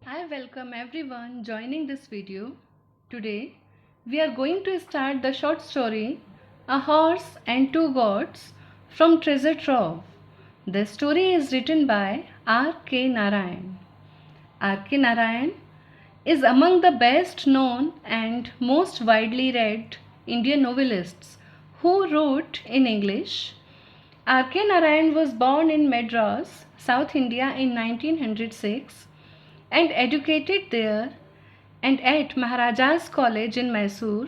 I welcome everyone joining this video. Today we are going to start the short story A Horse and Two Goats from Treasure Trove. The story is written by R.K. Narayan. R.K. Narayan is among the best known and most widely read Indian novelists who wrote in English. R.K. Narayan was born in Madras, South India in 1906 and educated there and at Maharaja's College in Mysore.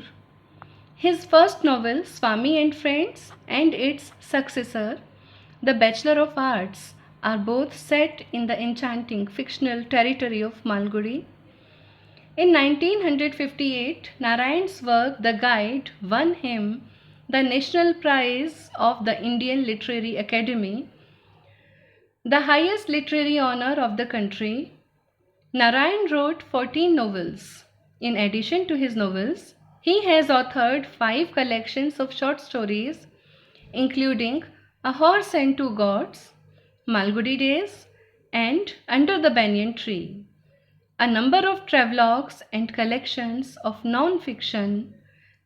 His first novel, Swami and Friends, and its successor, The Bachelor of Arts, are both set in the enchanting fictional territory of Malgudi. In 1958, Narayan's work, The Guide, won him the National Prize of the Indian Literary Academy, the highest literary honor of the country. Narayan wrote 14 novels. In addition to his novels, he has authored 5 collections of short stories, including A Horse and Two Gods, Malgudi Days, and Under the Banyan Tree, a number of travelogues and collections of non-fiction,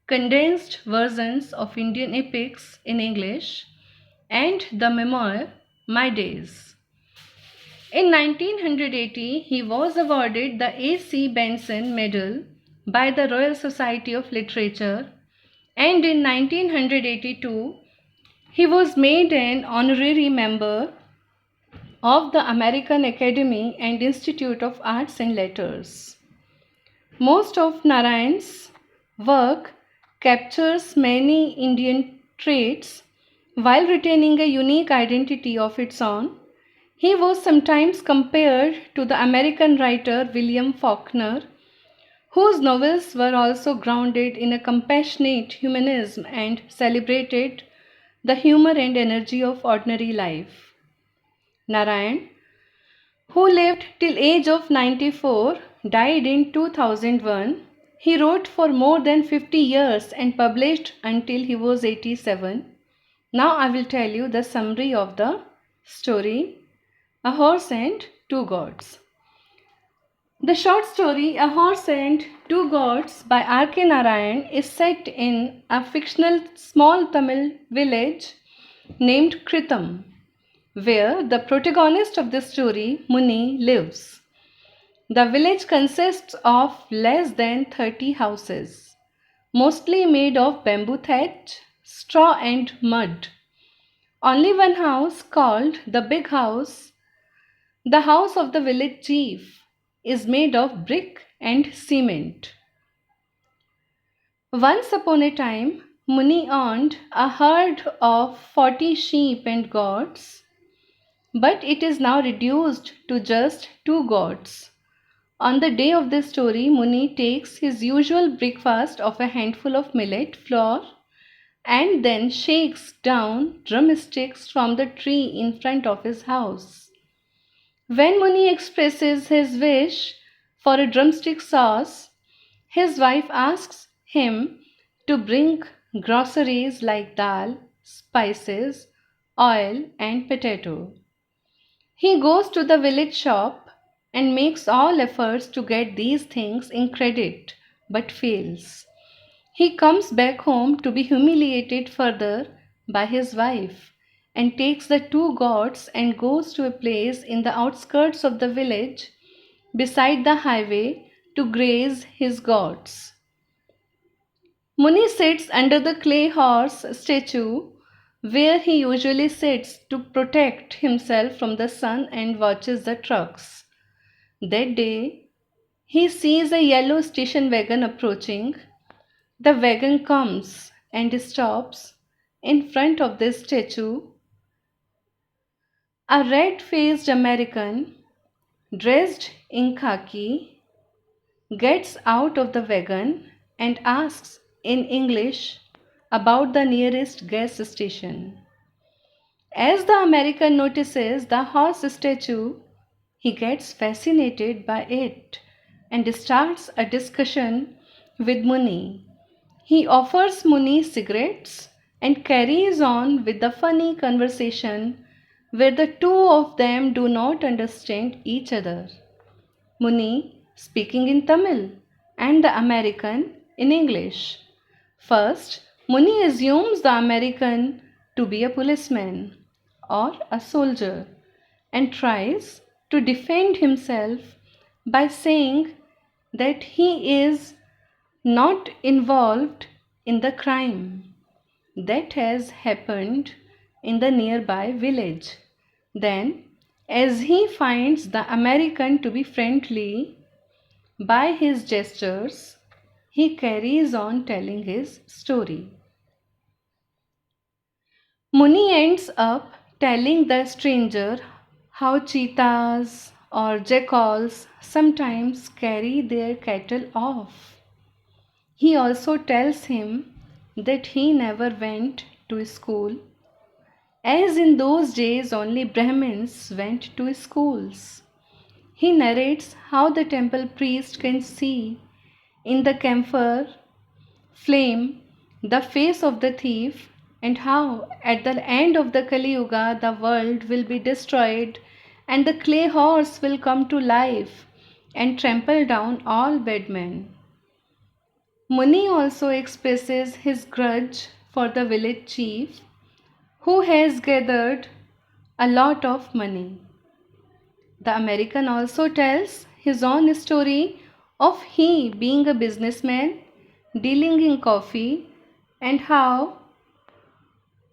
condensed versions of Indian epics in English, and the memoir My Days. In 1980, he was awarded the A.C. Benson Medal by the Royal Society of Literature, and in 1982, he was made an honorary member of the American Academy and Institute of Arts and Letters. Most of Narayan's work captures many Indian traits while retaining a unique identity of its own. He was sometimes compared to the American writer William Faulkner, whose novels were also grounded in a compassionate humanism and celebrated the humor and energy of ordinary life. Narayan, who lived till age of 94, died in 2001. He wrote for more than 50 years and published until he was 87. Now I will tell you the summary of the story, A Horse and Two Gods. The short story A Horse and Two Gods by R.K. Narayan is set in a fictional small Tamil village named Kritam, where the protagonist of the story, Muni, lives. The village consists of less than 30 houses, mostly made of bamboo thatch, straw and mud. Only one house, called the Big House, the house of the village chief, is made of brick and cement. Once upon a time, Muni owned a herd of 40 sheep and goats, but it is now reduced to just 2 goats. On the day of the story, Muni takes his usual breakfast of a handful of millet flour and then shakes down drumsticks from the tree in front of his house. When Muni expresses his wish for a drumstick sauce, his wife asks him to bring groceries like dal, spices, oil, and potato. He goes to the village shop and makes all efforts to get these things in credit, but fails. He comes back home to be humiliated further by his wife and takes the 2 goats and goes to a place in the outskirts of the village beside the highway to graze his goats. Muni sits under the clay horse statue where he usually sits to protect himself from the sun and watches the trucks. That day, he sees a yellow station wagon approaching. The wagon comes and stops in front of the statue. A red-faced American, dressed in khaki, gets out of the wagon and asks in English about the nearest gas station. As the American notices the horse statue, he gets fascinated by it and starts a discussion with Muni. He offers Muni cigarettes and carries on with the funny conversation where the two of them do not understand each other. Muni speaking in Tamil and the American in English. First, Muni assumes the American to be a policeman or a soldier and tries to defend himself by saying that he is not involved in the crime that has happened in the nearby village. Then, as he finds the American to be friendly by his gestures, he carries on telling his story. Muni ends up telling the stranger how cheetahs or jackals sometimes carry their cattle off. He also tells him that he never went to school, as in those days only Brahmins went to schools. He narrates how the temple priest can see in the camphor flame the face of the thief, and how at the end of the Kali Yuga the world will be destroyed and the clay horse will come to life and trample down all bad men. Muni also expresses his grudge for the village chief who has gathered a lot of money. The American also tells his own story of he being a businessman dealing in coffee and how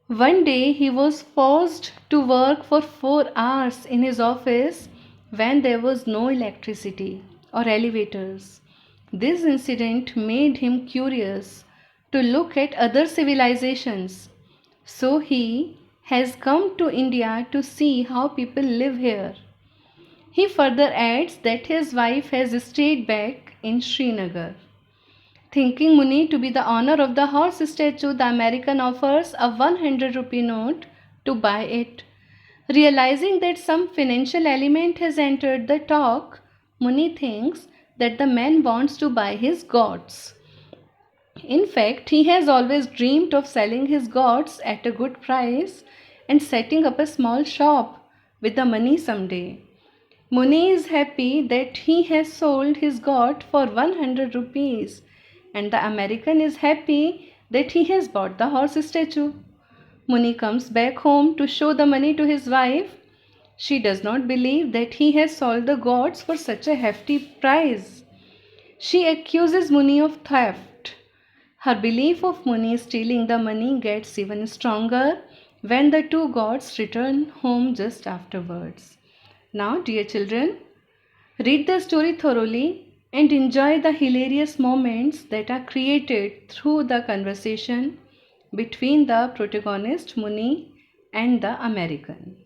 one day he was forced to work for 4 hours in his office when there was no electricity or elevators. This incident made him curious to look at other civilizations. So he has come to India to see how people live here. He further adds that his wife has stayed back in Srinagar. Thinking Muni to be the owner of the horse statue, the American offers a 100 rupee note to buy it. Realizing that some financial element has entered the talk, Muni thinks that the man wants to buy his gods. In fact, he has always dreamed of selling his gods at a good price and setting up a small shop with the money someday. Muni is happy that he has sold his god for 100 rupees, and the American is happy that he has bought the horse statue. Muni comes back home to show the money to his wife. She does not believe that he has sold the gods for such a hefty price. She accuses Muni of theft. Her belief of Muni stealing the money gets even stronger when the two gods return home just afterwards. Now, dear children, read the story thoroughly and enjoy the hilarious moments that are created through the conversation between the protagonist Muni and the American.